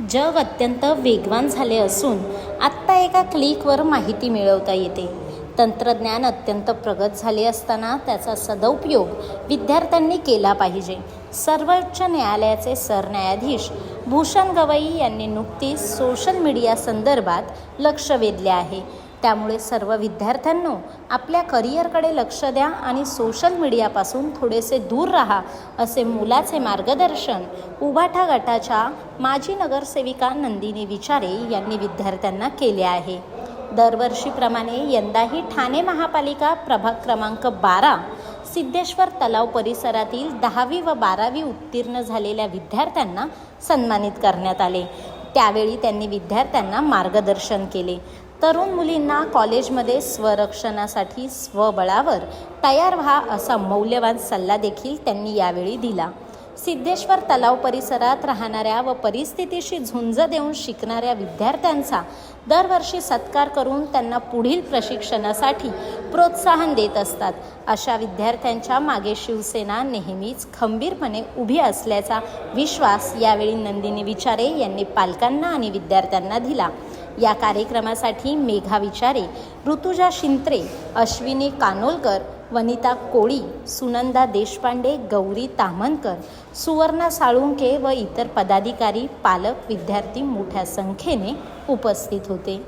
जग अत्यंत वेगवान झाले असून आत्ता एका क्लिकवर माहिती मिळवता येते. तंत्रज्ञान अत्यंत प्रगत झाले असताना त्याचा सदुपयोग विद्यार्थ्यांनी केला पाहिजे. सर्वोच्च न्यायालयाचे सरन्यायाधीश भूषण गवई यांनी नुकतीच सोशल मीडिया संदर्भात लक्ष वेधले आहे. त्यामुळे सर्व विद्यार्थ्यांनो आपल्या करिअरकडे लक्ष द्या आणि सोशल मीडियापासून थोडेसे दूर राहा, असे मुलाचे मार्गदर्शन उभाटा गटाच्या माजी नगरसेविका नंदिनी विचारे यांनी विद्यार्थ्यांना केले आहे. दरवर्षीप्रमाणे यंदाही ठाणे महापालिका प्रभाग क्रमांक 12 सिद्धेश्वर तलाव परिसरातील 10वी व 12वी उत्तीर्ण झालेल्या विद्यार्थ्यांना सन्मानित करण्यात आले. त्यावेळी त्यांनी विद्यार्थ्यांना मार्गदर्शन केले. तरुण मुलींना कॉलेजमध्ये स्वरक्षणासाठी स्वबळावर तयार व्हा असा मौल्यवान सल्ला देखील त्यांनी यावेळी दिला. सिद्धेश्वर तलाव परिसरात राहणाऱ्या व परिस्थितीशी झुंज देऊन शिकणाऱ्या विद्यार्थ्यांचा दरवर्षी सत्कार करून त्यांना पुढील प्रशिक्षणासाठी प्रोत्साहन देत असतात. अशा विद्यार्थ्यांच्या मागे शिवसेना नेहमीच खंबीरपणे उभी असल्याचा विश्वास यावेळी नंदिनी विचारे यांनी पालकांना आणि विद्यार्थ्यांना दिला. या कार्यक्रमासाठी मेघा विचारे, ऋतुजा शिंत्रे, अश्विनी कानोलकर, वनिता कोळी, सुनंदा देशपांडे, गौरी ताम्हनकर, सुवर्णा साळुंके व इतर पदाधिकारी, पालक, विद्यार्थी मोठ्या संख्येने उपस्थित होते.